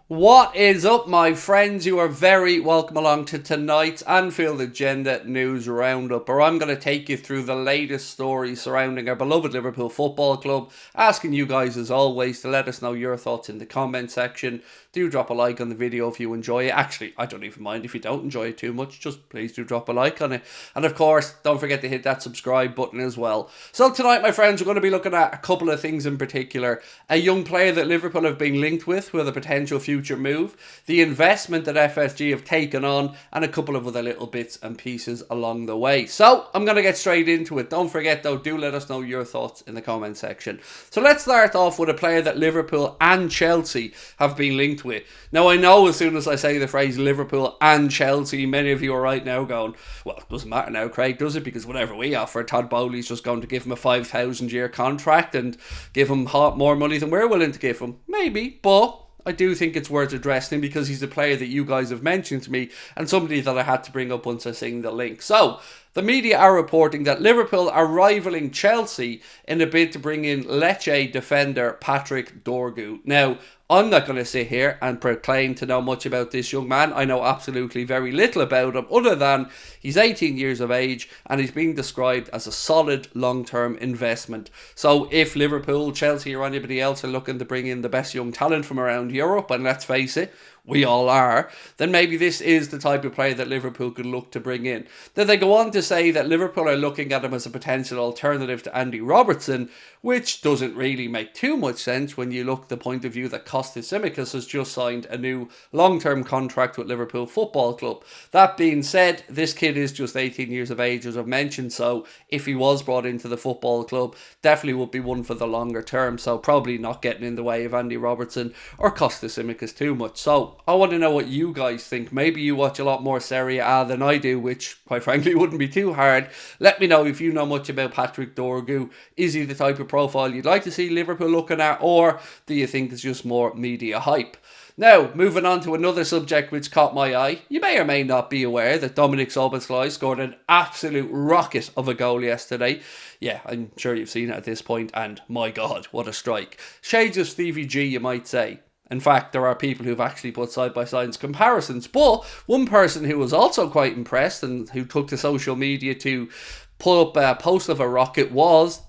What is up, my friends? You are very welcome along to tonight's Anfield Agenda News Roundup, where I'm going to take you through the latest stories surrounding our beloved Liverpool Football Club, asking you guys, as always, to let us know your thoughts in the comment section. Do drop a like on the video if you enjoy it. Actually, I don't even mind if you don't enjoy it too much, just please do drop a like on it. And of course, don't forget to hit that subscribe button as well. So tonight, my friends, we're going to be looking at a couple of things in particular. A young player that Liverpool have been linked with a potential future move, the investment that FSG have taken on, and a couple of other little bits and pieces along the way. So I'm going to get straight into it. Don't forget though, do let us know your thoughts in the comment section. So let's start off with a player that Liverpool and Chelsea have been linked with. Now I know as soon as I say the phrase Liverpool and Chelsea, many of you are right now going, well, it doesn't matter now, Craig, does it? Because whatever we offer, Todd Bowley's just going to give him a 5,000 year contract and give him more money than we're willing to give him. Maybe, but I do think it's worth addressing because he's a player that you guys have mentioned to me and somebody that I had to bring up once I seen the link. So, the media are reporting that Liverpool are rivaling Chelsea in a bid to bring in Leece defender Patrick Dorgu. Now, I'm not going to sit here and proclaim to know much about this young man. I know absolutely very little about him other than he's 18 years of age and he's being described as a solid long-term investment. So if Liverpool, Chelsea or anybody else are looking to bring in the best young talent from around Europe, and let's face it, we all are, then maybe this is the type of player that Liverpool could look to bring in. Then they go on to say that Liverpool are looking at him as a potential alternative to Andy Robertson, which doesn't really make too much sense when you look at the point of view that Kostas Tsimikas has just signed a new long-term contract with Liverpool Football Club. That being said, this kid is just 18 years of age, as I've mentioned, so if he was brought into the football club, definitely would be one for the longer term, so probably not getting in the way of Andy Robertson or Kostas Tsimikas too much. So I want to know what you guys think. Maybe you watch a lot more Serie A than I do, which quite frankly wouldn't be too hard. Let me know if you know much about Patrick Dorgu. Is he the type of profile you'd like to see Liverpool looking at, or do you think it's just more media hype? Now, moving on to another subject which caught my eye. You may or may not be aware that Dominik Szoboszlai scored an absolute rocket of a goal yesterday. Yeah, I'm sure you've seen it at this point, and my God, what a strike. Shades of Stevie G, you might say. In fact, there are people who've actually put side-by-side comparisons. But one person who was also quite impressed and who took to social media to pull up a post of a rocket was ...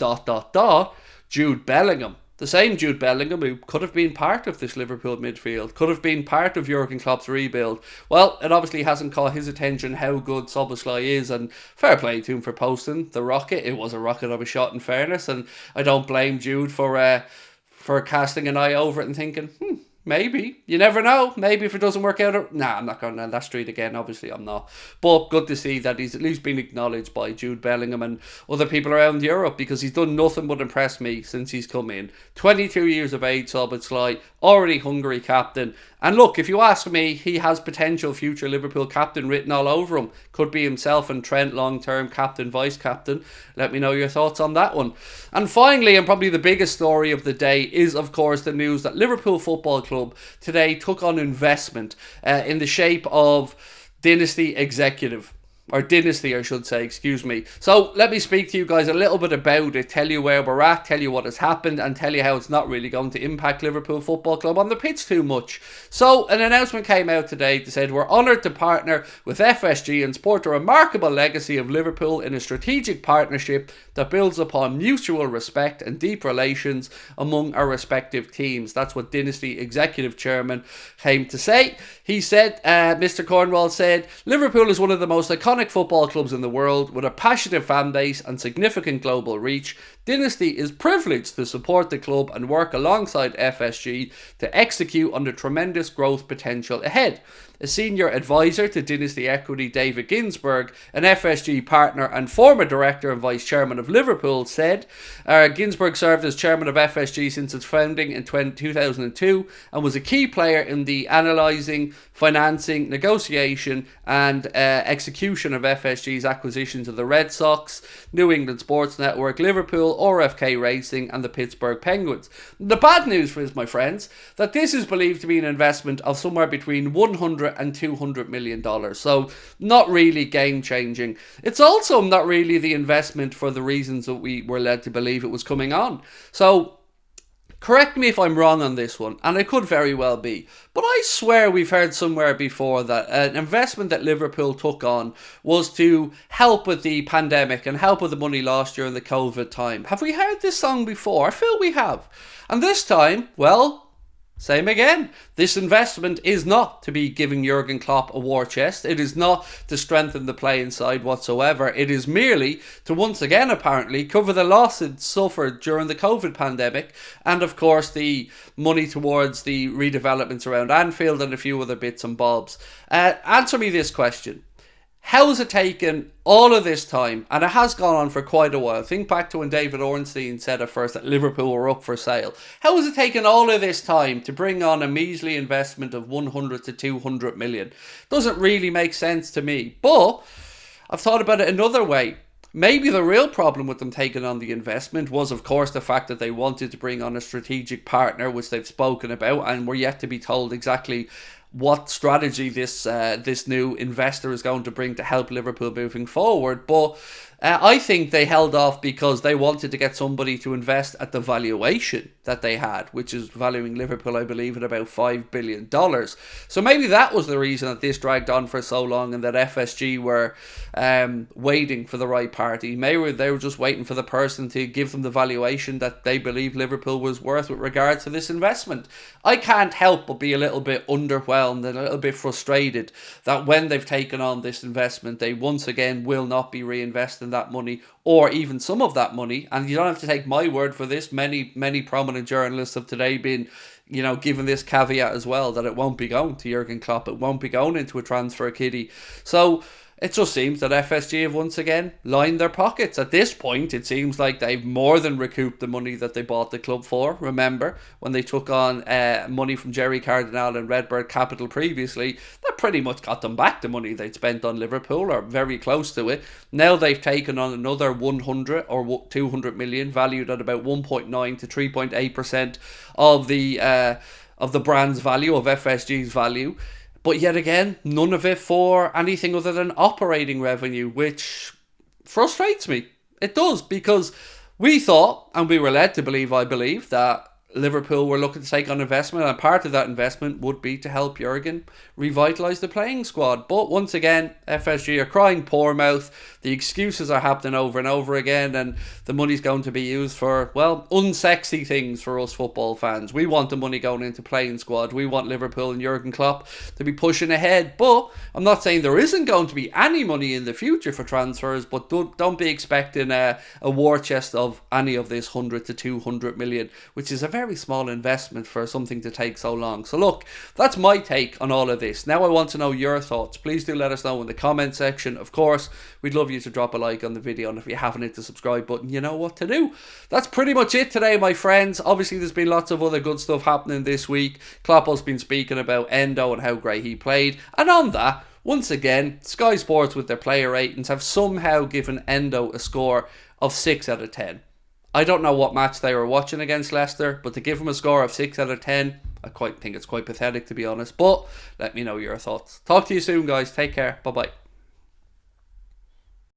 Jude Bellingham. The same Jude Bellingham who could have been part of this Liverpool midfield, could have been part of Jurgen Klopp's rebuild. Well, it obviously hasn't caught his attention how good Szoboszlai is, and fair play to him for posting the rocket. It was a rocket of a shot, in fairness, and I don't blame Jude for casting an eye over it and thinking, maybe. You never know. Maybe if it doesn't work out. I'm not going down that street again. Obviously, I'm not. But good to see that he's at least been acknowledged by Jude Bellingham and other people around Europe, because he's done nothing but impress me since he's come in. 22 years of age, Szoboszlai, already Hungary captain. And look, if you ask me, he has potential future Liverpool captain written all over him. Could be himself and Trent long-term captain, vice-captain. Let me know your thoughts on that one. And finally, and probably the biggest story of the day, is of course the news that Liverpool Football Club today took on investment in the shape of Dynasty Executive. Or Dynasty, I should say, excuse me. So let me speak to you guys a little bit about it, tell you where we're at, tell you what has happened, and tell you how it's not really going to impact Liverpool Football Club on the pitch too much. So an announcement came out today that said, we're honoured to partner with FSG and support a remarkable legacy of Liverpool in a strategic partnership that builds upon mutual respect and deep relations among our respective teams. That's what Dynasty Executive Chairman came to say. He said, Mr. Cornwall said, Liverpool is one of the most iconic football clubs in the world with a passionate fan base and significant global reach. Dynasty is privileged to support the club and work alongside FSG to execute on the tremendous growth potential ahead. A senior advisor to Dynasty Equity, David Ginsburg, an FSG partner and former director and vice chairman of Liverpool, said Ginsburg served as chairman of FSG since its founding in 2002 and was a key player in the analysing, financing, negotiation and execution of FSG's acquisitions of the Red Sox, New England Sports Network, Liverpool, RFK Racing and the Pittsburgh Penguins. The bad news for us, my friends, that this is believed to be an investment of somewhere between 100 and $200 million. So not really game changing. It's also not really the investment for the reasons that we were led to believe it was coming on. So Correct me if I'm wrong on this one, and I could very well be, but I swear we've heard somewhere before that an investment that Liverpool took on was to help with the pandemic and help with the money lost during the COVID time. Have we heard this song before? I feel we have. And this time, well, same again. This investment is not to be giving Jurgen Klopp a war chest. It is not to strengthen the playing side whatsoever. It is merely to once again apparently cover the losses suffered during the COVID pandemic, and of course the money towards the redevelopments around Anfield and a few other bits and bobs. Answer me this question. How has it taken all of this time, and it has gone on for quite a while? Think back to when David Ornstein said at first that Liverpool were up for sale. How has it taken all of this time to bring on a measly investment of 100 to 200 million? Doesn't really make sense to me. But I've thought about it another way. Maybe the real problem with them taking on the investment was, of course, the fact that they wanted to bring on a strategic partner, which they've spoken about, and were yet to be told exactly what strategy this new investor is going to bring to help Liverpool moving forward. But I think they held off because they wanted to get somebody to invest at the valuation that they had, which is valuing Liverpool, I believe, at about $5 billion. So maybe that was the reason that this dragged on for so long, and that FSG were waiting for the right party. Maybe they were just waiting for the person to give them the valuation that they believe Liverpool was worth with regards to this investment. I can't help but be a little bit underwhelmed and a little bit frustrated that when they've taken on this investment, they once again will not be reinvesting that money, or even some of that money. And you don't have to take my word for this. Many prominent journalists have today been, given this caveat as well, that it won't be going to Jurgen Klopp. It won't be going into a transfer kitty. So it just seems that FSG have once again lined their pockets. At this point, it seems like they've more than recouped the money that they bought the club for. Remember, when they took on money from Jerry Cardinal and Redbird Capital previously, that pretty much got them back the money they'd spent on Liverpool, or very close to it. Now they've taken on another 100 or 200 million, valued at about 1.9 to 3.8% of the brand's value, of FSG's value. But yet again, none of it for anything other than operating revenue, which frustrates me. It does, because we thought, and we were led to believe, I believe, that Liverpool were looking to take on investment, and part of that investment would be to help Jurgen revitalise the playing squad. But once again, FSG are crying poor mouth. The excuses are happening over and over again, and the money's going to be used for, well, unsexy things for us football fans. We want the money going into playing squad. We want Liverpool and Jurgen Klopp to be pushing ahead. But I'm not saying there isn't going to be any money in the future for transfers, but don't be expecting a war chest of any of this 100 to 200 million, which is a very small investment for something to take so long. So look, that's my take on all of this. Now I want to know your thoughts. Please do let us know in the comment section. Of course, we'd love you to drop a like on the video, and if you haven't hit the subscribe button, you know what to do. That's pretty much it today, my friends. Obviously, there's been lots of other good stuff happening this week. Klopp's been speaking about Endo and how great he played, and on that, once again, Sky Sports with their player ratings have somehow given Endo a score of 6 out of 10. I don't know what match they were watching against Leicester, but to give him a score of 6 out of 10, I think it's quite pathetic, to be honest. But let me know your thoughts. Talk to you soon, guys. Take care. Bye-bye.